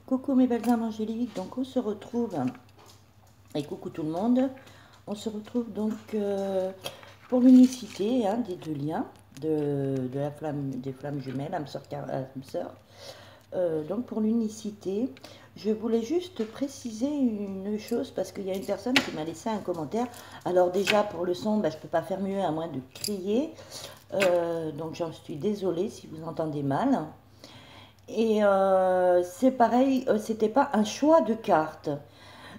Coucou mes belles âmes angéliques, donc on se retrouve, et coucou tout le monde, on se retrouve donc pour l'unicité des deux liens de la flamme, des flammes jumelles, âme sœur, âme sœur. Donc pour l'unicité, je voulais juste préciser une chose parce qu'il y a une personne qui m'a laissé un commentaire. Alors déjà pour le son, je ne peux pas faire mieux à moins de crier, donc j'en suis désolée si vous entendez mal. Et c'est pareil, c'était pas un choix de cartes.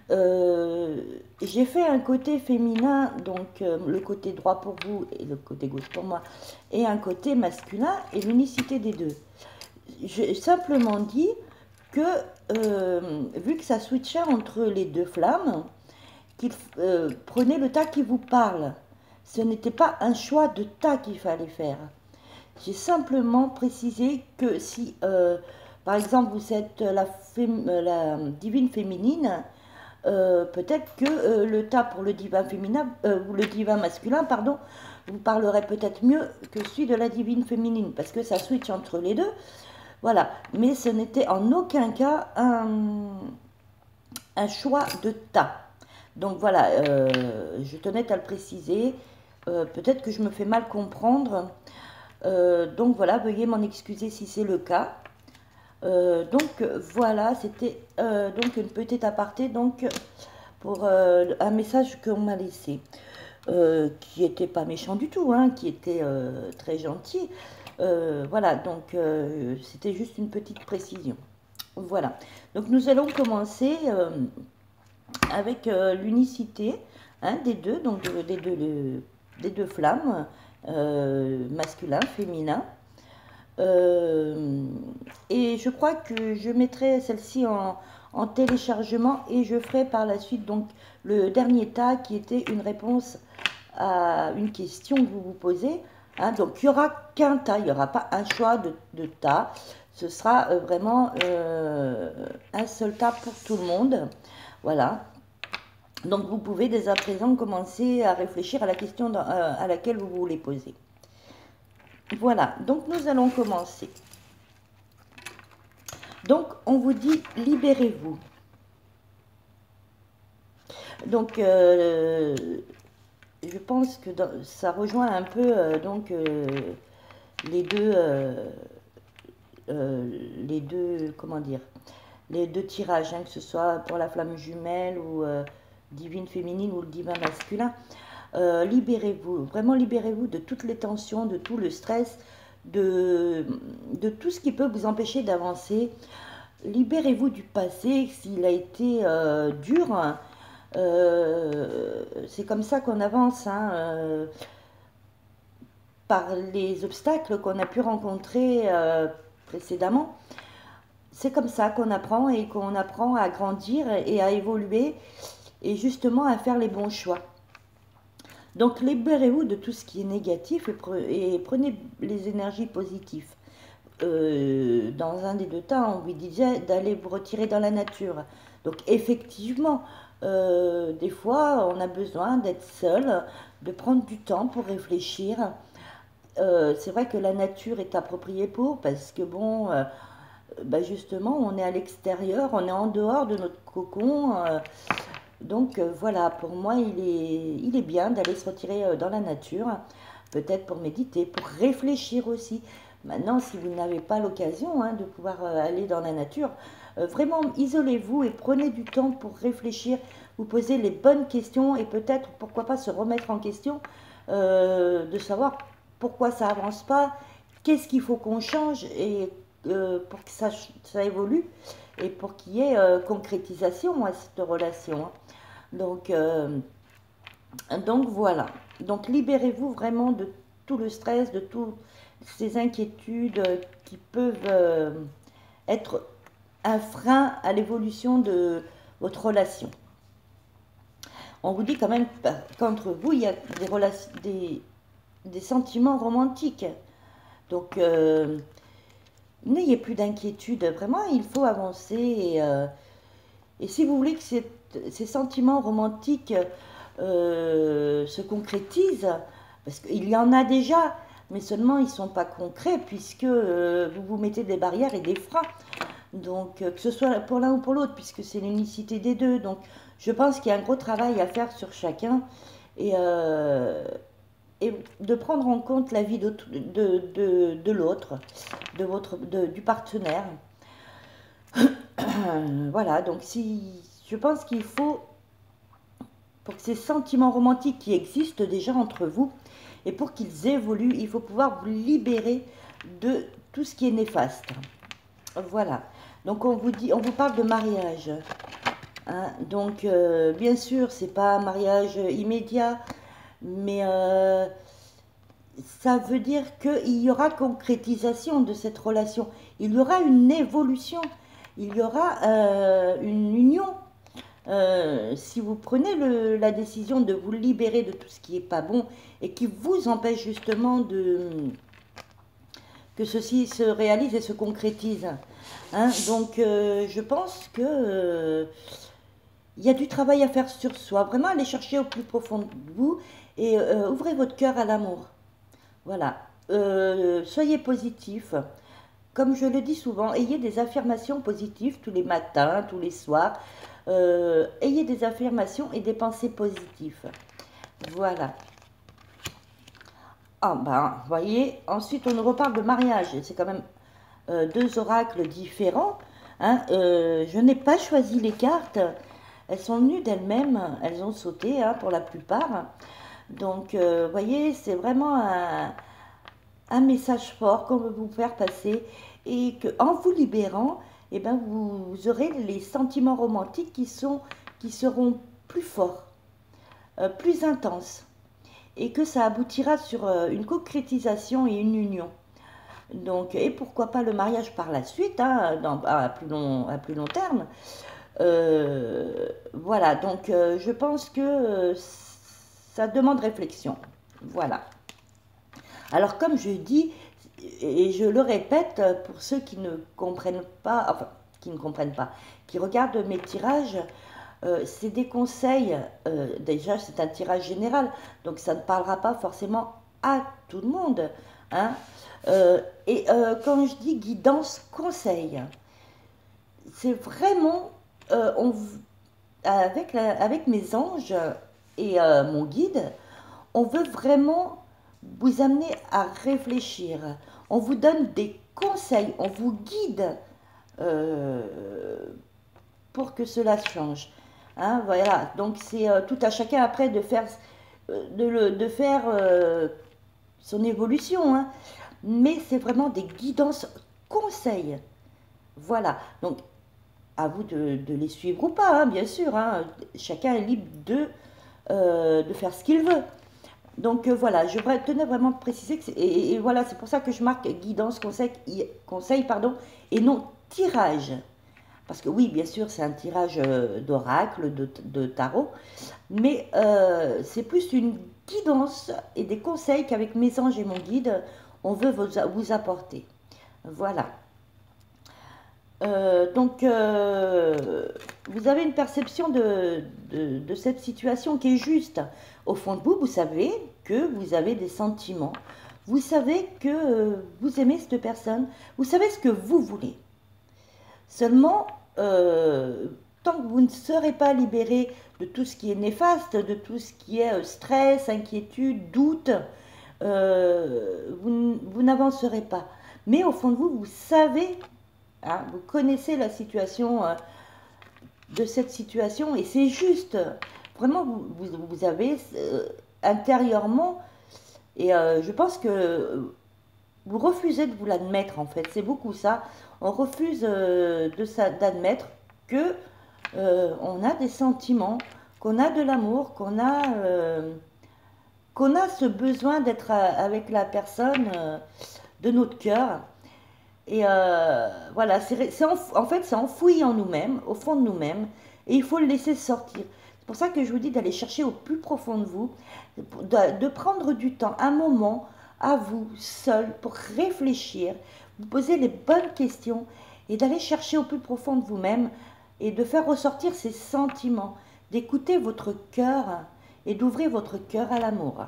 J'ai fait un côté féminin, donc le côté droit pour vous et le côté gauche pour moi, et un côté masculin et l'unicité des deux. J'ai simplement dit que, vu que ça switchait entre les deux flammes, qu'il prenait le tas qui vous parle. Ce n'était pas un choix de tas qu'il fallait faire. J'ai simplement précisé que si, par exemple, vous êtes la divine féminine, peut-être que le tas pour le divin féminin, ou le divin masculin, pardon, vous parlerait peut-être mieux que celui de la divine féminine, parce que ça switch entre les deux. Voilà, mais ce n'était en aucun cas un choix de tas. Donc voilà, je tenais à le préciser. Peut-être que je me fais mal comprendre. Donc voilà, veuillez m'en excuser si c'est le cas. Donc voilà, c'était donc une petite aparté donc pour un message qu'on m'a laissé, qui n'était pas méchant du tout, qui était très gentil. Voilà, donc c'était juste une petite précision. Voilà, donc nous allons commencer avec l'unicité des deux, donc des deux flammes, masculin, féminin. Et je crois que je mettrai celle-ci en téléchargement et je ferai par la suite donc le dernier tas qui était une réponse à une question que vous vous posez. Donc il n'y aura qu'un tas, il n'y aura pas un choix de tas. Ce sera vraiment un seul tas pour tout le monde. Voilà. Donc vous pouvez dès à présent commencer à réfléchir à la question à laquelle vous voulez poser. Voilà, donc nous allons commencer. Donc on vous dit libérez-vous. Donc je pense que ça rejoint un peu les deux, comment dire, les deux tirages, que ce soit pour la flamme jumelle ou divine féminine ou le divin masculin. Libérez-vous, vraiment libérez-vous de toutes les tensions, de tout le stress, de tout ce qui peut vous empêcher d'avancer. Libérez-vous du passé, s'il a été dur. C'est comme ça qu'on avance, par les obstacles qu'on a pu rencontrer précédemment. C'est comme ça qu'on apprend et qu'on apprend à grandir et à évoluer et justement à faire les bons choix. Donc libérez-vous de tout ce qui est négatif et prenez les énergies positives. Dans un des deux tas, on vous disait d'aller vous retirer dans la nature. Donc effectivement, des fois, on a besoin d'être seul, de prendre du temps pour réfléchir. C'est vrai que la nature est appropriée parce que bon, justement, on est à l'extérieur, on est en dehors de notre cocon. Donc voilà, pour moi, il est bien d'aller se retirer dans la nature, peut-être pour méditer, pour réfléchir aussi. Maintenant, si vous n'avez pas l'occasion de pouvoir aller dans la nature, vraiment isolez-vous et prenez du temps pour réfléchir, vous poser les bonnes questions et peut-être, pourquoi pas, se remettre en question, de savoir pourquoi ça avance pas, qu'est-ce qu'il faut qu'on change et pour que ça évolue et pour qu'il y ait concrétisation à cette relation. Donc voilà. Donc libérez-vous vraiment de tout le stress, de toutes ces inquiétudes qui peuvent être un frein à l'évolution de votre relation. On vous dit quand même qu'entre vous, il y a des sentiments romantiques. Donc n'ayez plus d'inquiétude. Vraiment, il faut avancer. Et si vous voulez que ces sentiments romantiques se concrétisent, parce qu'il y en a déjà, mais seulement ils ne sont pas concrets puisque vous vous mettez des barrières et des freins. Donc, que ce soit pour l'un ou pour l'autre, puisque c'est l'unicité des deux. Donc, je pense qu'il y a un gros travail à faire sur chacun et, et de prendre en compte la vie de l'autre, du partenaire. Voilà, donc si je pense qu'il faut, pour que ces sentiments romantiques qui existent déjà entre vous, et pour qu'ils évoluent, il faut pouvoir vous libérer de tout ce qui est néfaste. Voilà. Donc on vous parle de mariage. Hein. Donc bien sûr, c'est pas un mariage immédiat, mais ça veut dire qu'il y aura concrétisation de cette relation. Il y aura une évolution. Il y aura une union. Si vous prenez la décision de vous libérer de tout ce qui n'est pas bon et qui vous empêche justement que ceci se réalise et se concrétise. Hein. Donc je pense que il y a du travail à faire sur soi. Vraiment aller chercher au plus profond de vous et ouvrez votre cœur à l'amour. Voilà. Soyez positif. Comme je le dis souvent, ayez des affirmations positives tous les matins, tous les soirs. Ayez des affirmations et des pensées positives. Voilà. Ah ben, voyez, ensuite on nous reparle de mariage. C'est quand même deux oracles différents. Hein. Je n'ai pas choisi les cartes. Elles sont venues d'elles-mêmes. Elles ont sauté hein, pour la plupart. Donc, voyez, c'est vraiment un message fort qu'on veut vous faire passer. Et qu'en vous libérant, eh ben, vous aurez les sentiments romantiques qui seront plus forts, plus intenses. Et que ça aboutira sur une concrétisation et une union. Donc, et pourquoi pas le mariage par la suite, hein, à plus long terme. Voilà, donc je pense que ça demande réflexion. Voilà. Alors comme je dis, et je le répète pour ceux qui ne comprennent pas, enfin qui ne comprennent pas, qui regardent mes tirages, c'est des conseils, déjà c'est un tirage général, donc ça ne parlera pas forcément à tout le monde. Hein. Et quand je dis guidance, conseil, c'est vraiment, avec mes anges et mon guide, on veut vraiment vous amener à réfléchir. On vous donne des conseils, on vous guide pour que cela change. Hein, voilà, donc c'est tout à chacun après de faire, son évolution. Hein. Mais c'est vraiment des guidances, conseils. Voilà, donc à vous de les suivre ou pas, hein, bien sûr. Hein. Chacun est libre de faire ce qu'il veut. Donc voilà, je tenais vraiment à préciser que et voilà, c'est pour ça que je marque guidance, conseil pardon, et non tirage. Parce que oui, bien sûr, c'est un tirage d'oracle, de tarot, mais c'est plus une guidance et des conseils qu'avec mes anges et mon guide, on veut vous apporter. Voilà. Donc, vous avez une perception de cette situation qui est juste. Au fond de vous, vous savez que vous avez des sentiments. Vous savez que vous aimez cette personne. Vous savez ce que vous voulez. Seulement, tant que vous ne serez pas libéré de tout ce qui est néfaste, de tout ce qui est stress, inquiétude, doute, vous n'avancerez pas. Mais au fond de vous, vous savez, hein, vous connaissez la situation de cette situation et c'est juste. Vraiment, vous avez intérieurement, et je pense que vous refusez de vous l'admettre en fait, c'est beaucoup ça. On refuse d'admettre que on a des sentiments, qu'on a de l'amour, qu'on a ce besoin d'être avec la personne de notre cœur. Et voilà, en fait, c'est enfoui en nous-mêmes, au fond de nous-mêmes, et il faut le laisser sortir. C'est pour ça que je vous dis d'aller chercher au plus profond de vous, de prendre du temps, un moment à vous, seul, pour réfléchir, vous poser les bonnes questions, et d'aller chercher au plus profond de vous-même, et de faire ressortir ces sentiments, d'écouter votre cœur, et d'ouvrir votre cœur à l'amour.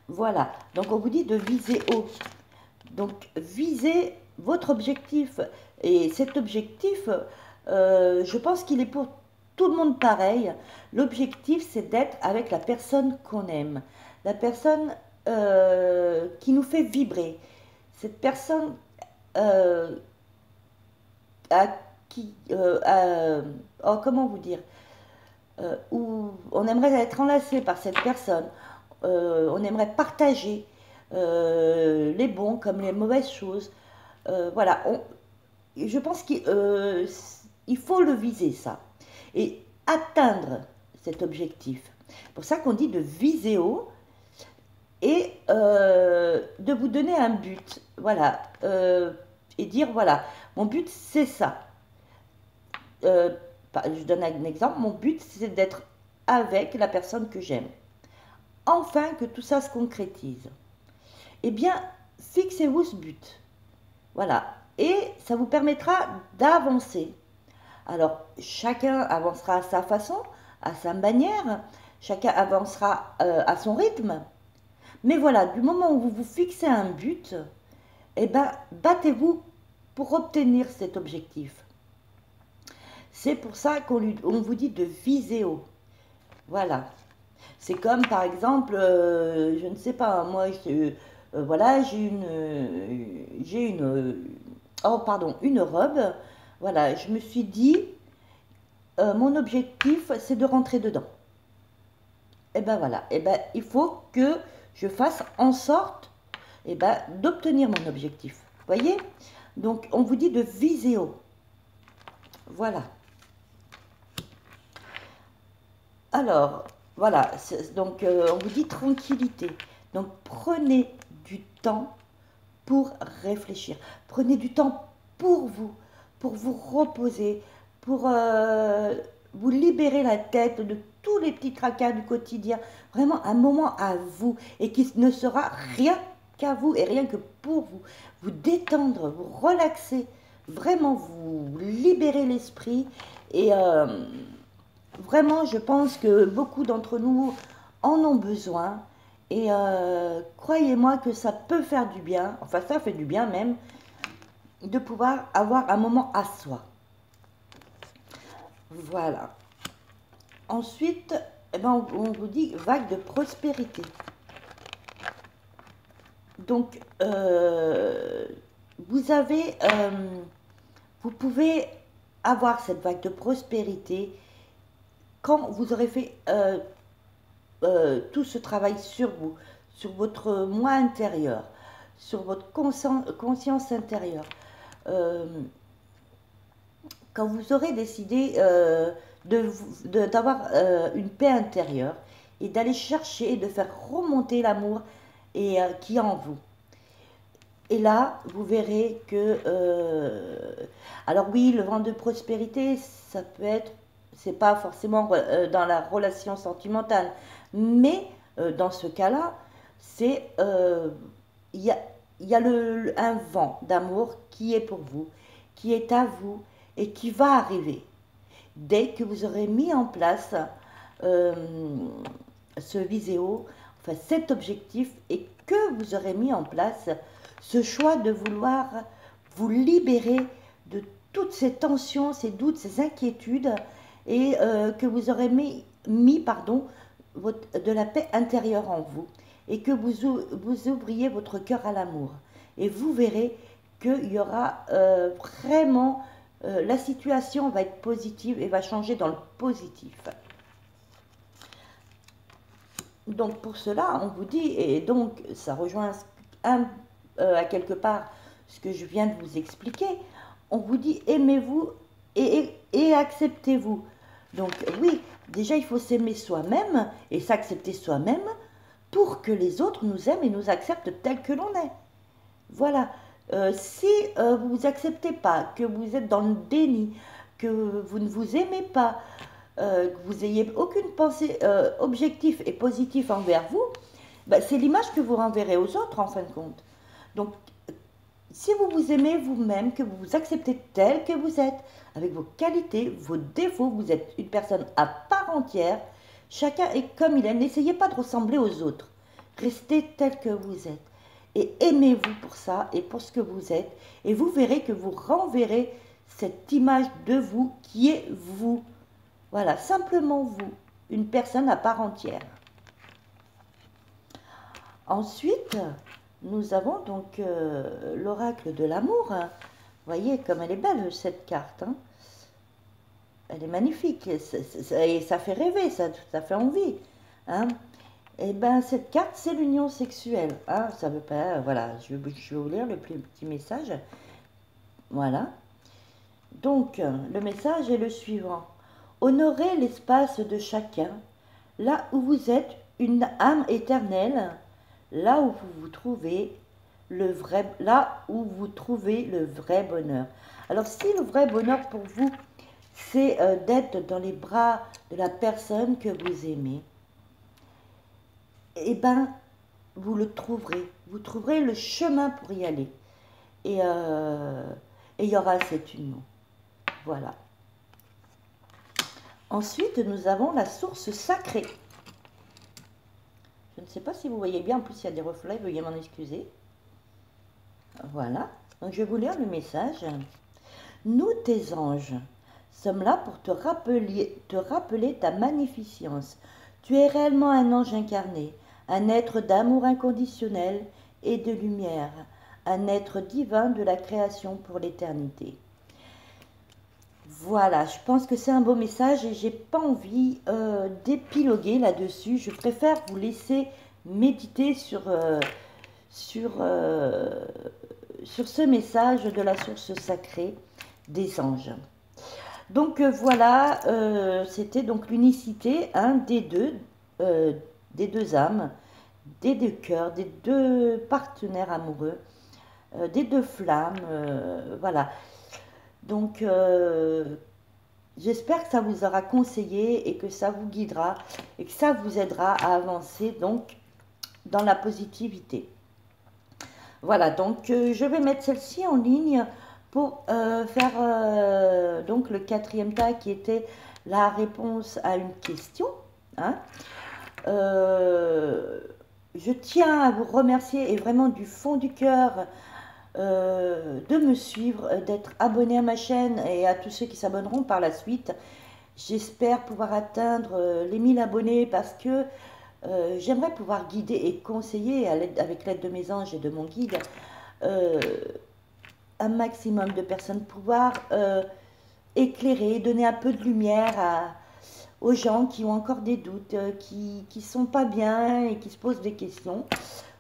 Voilà, donc on vous dit de viser haut. Donc, visez votre objectif. Et cet objectif, je pense qu'il est pour tout le monde pareil. L'objectif, c'est d'être avec la personne qu'on aime, la personne qui nous fait vibrer, cette personne euh, à qui, oh, comment vous dire, où on aimerait être enlacé par cette personne, on aimerait partager les bons comme les mauvaises choses. Voilà, je pense qu'il faut le viser ça et atteindre cet objectif. C'est pour ça qu'on dit de viser haut et de vous donner un but. Voilà, et dire voilà, mon but c'est ça. Euh, je donne un exemple, mon but c'est d'être avec la personne que j'aime. Enfin que tout ça se concrétise. Eh bien, fixez-vous ce but. Voilà. Et ça vous permettra d'avancer. Alors, chacun avancera à sa façon, à sa manière, chacun avancera à son rythme. Mais voilà, du moment où vous vous fixez un but, eh ben, battez-vous pour obtenir cet objectif. C'est pour ça qu'on vous dit de viser haut. Voilà. C'est comme par exemple, je ne sais pas, moi, voilà, oh pardon, une robe. Voilà, je me suis dit, mon objectif, c'est de rentrer dedans. Et ben voilà, et ben il faut que je fasse en sorte, et ben d'obtenir mon objectif. Vous voyez? Donc on vous dit de viser haut. Voilà. Alors, voilà, donc on vous dit tranquillité. Donc prenez du temps pour réfléchir. Prenez du temps pour vous reposer, pour vous libérer la tête de tous les petits tracas du quotidien. Vraiment un moment à vous et qui ne sera rien qu'à vous et rien que pour vous. Vous détendre, vous relaxer, vraiment vous libérer l'esprit et vraiment je pense que beaucoup d'entre nous en ont besoin. Et croyez-moi que ça peut faire du bien, enfin ça fait du bien même, de pouvoir avoir un moment à soi. Voilà. Ensuite, eh ben, on vous dit vague de prospérité. Donc, vous pouvez avoir cette vague de prospérité quand vous aurez fait tout ce travail sur vous, sur votre moi intérieur, sur votre conscience intérieure. Euh, quand vous aurez décidé d'avoir une paix intérieure et d'aller chercher et de faire remonter l'amour qui est en vous. Et là, vous verrez que... alors oui, le vent de prospérité, ça peut être... C'est pas forcément dans la relation sentimentale, mais dans ce cas-là, c'est... Il y a, un vent d'amour qui est pour vous, qui est à vous et qui va arriver. Dès que vous aurez mis en place euh, ce viséo, enfin cet objectif, et que vous aurez mis en place ce choix de vouloir vous libérer de toutes ces tensions, ces doutes, ces inquiétudes, et que vous aurez pardon, de la paix intérieure en vous, et que vous ouvriez votre cœur à l'amour. Et vous verrez qu'il y aura vraiment... la situation va être positive et va changer dans le positif. Donc pour cela, on vous dit, et donc ça rejoint à quelque part ce que je viens de vous expliquer, on vous dit aimez-vous et acceptez-vous. Donc oui, déjà il faut s'aimer soi-même et s'accepter soi-même pour que les autres nous aiment et nous acceptent tel que l'on est. Voilà. Si vous ne vous acceptez pas, que vous êtes dans le déni, que vous ne vous aimez pas, que vous n'ayez aucune pensée objective et positive envers vous, ben, c'est l'image que vous renverrez aux autres en fin de compte. Donc, si vous vous aimez vous-même, que vous vous acceptez tel que vous êtes, avec vos qualités, vos défauts, vous êtes une personne à part entière, chacun est comme il est, n'essayez pas de ressembler aux autres, restez tel que vous êtes. et aimez-vous pour ça et pour ce que vous êtes. Et vous verrez que vous renverrez cette image de vous qui est vous. Voilà, simplement vous, une personne à part entière. Ensuite, nous avons donc l'oracle de l'amour. Vous voyez comme elle est belle cette carte. Hein. Elle est magnifique et ça fait rêver, ça fait envie. Hein. Et bien cette carte, c'est l'union sexuelle. Hein. Ça veut pas, voilà, je vais vous lire le petit message. Voilà. Donc, le message est le suivant. Honorez l'espace de chacun, là où vous êtes une âme éternelle, là où vous vous trouvez là où vous trouvez le vrai bonheur. Alors, si le vrai bonheur pour vous, c'est d'être dans les bras de la personne que vous aimez, eh bien, vous le trouverez. Vous trouverez le chemin pour y aller. Et il y aura cette union. Voilà. Ensuite, nous avons la source sacrée. Je ne sais pas si vous voyez bien, en plus il y a des reflets, veuillez m'en excuser. Voilà. Donc je vais vous lire le message. Nous, tes anges, sommes là pour te rappeler ta magnificence. Tu es réellement un ange incarné, un être d'amour inconditionnel et de lumière, un être divin de la création pour l'éternité. Voilà, je pense que c'est un beau message et j'ai pas envie d'épiloguer là-dessus. Je préfère vous laisser méditer sur ce message de la source sacrée des anges. Donc voilà, c'était donc l'unicité des deux âmes, des deux cœurs, des deux partenaires amoureux, des deux flammes, voilà. Donc, j'espère que ça vous aura conseillé et que ça vous guidera et que ça vous aidera à avancer donc dans la positivité. Voilà, donc je vais mettre celle-ci en ligne pour faire donc le quatrième tas qui était la réponse à une question. Hein. Je tiens à vous remercier et vraiment du fond du cœur de me suivre, d'être abonné à ma chaîne et à tous ceux qui s'abonneront par la suite. J'espère pouvoir atteindre les 1000 abonnés parce que j'aimerais pouvoir guider et conseiller avec l'aide de mes anges et de mon guide un maximum de personnes, pouvoir éclairer, donner un peu de lumière aux gens qui ont encore des doutes, qui ne sont pas bien et qui se posent des questions.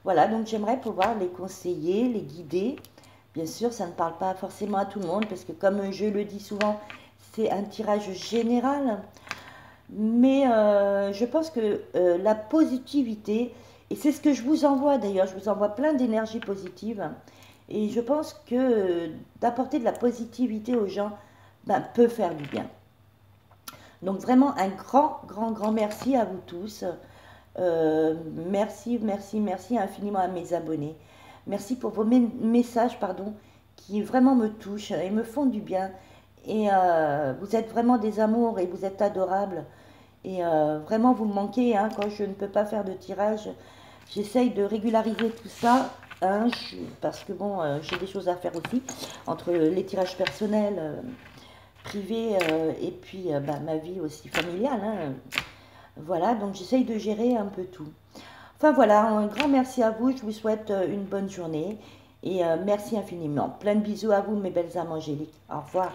Voilà, donc j'aimerais pouvoir les conseiller, les guider. Bien sûr, ça ne parle pas forcément à tout le monde, parce que comme je le dis souvent, c'est un tirage général. Mais je pense que la positivité, et c'est ce que je vous envoie d'ailleurs, je vous envoie plein d'énergie positive. Et je pense que d'apporter de la positivité aux gens peut faire du bien. Donc vraiment un grand merci à vous tous. Merci infiniment à mes abonnés. Merci pour vos messages, qui vraiment me touchent et me font du bien. Et vous êtes vraiment des amours et vous êtes adorables. Et vraiment, vous me manquez quand je ne peux pas faire de tirage. J'essaye de régulariser tout ça, parce que bon, j'ai des choses à faire aussi, entre les tirages personnels, privés, et puis ma vie aussi familiale. Voilà, donc j'essaye de gérer un peu tout. Enfin voilà, un grand merci à vous, je vous souhaite une bonne journée et merci infiniment. Plein de bisous à vous mes belles âmes angéliques. Au revoir.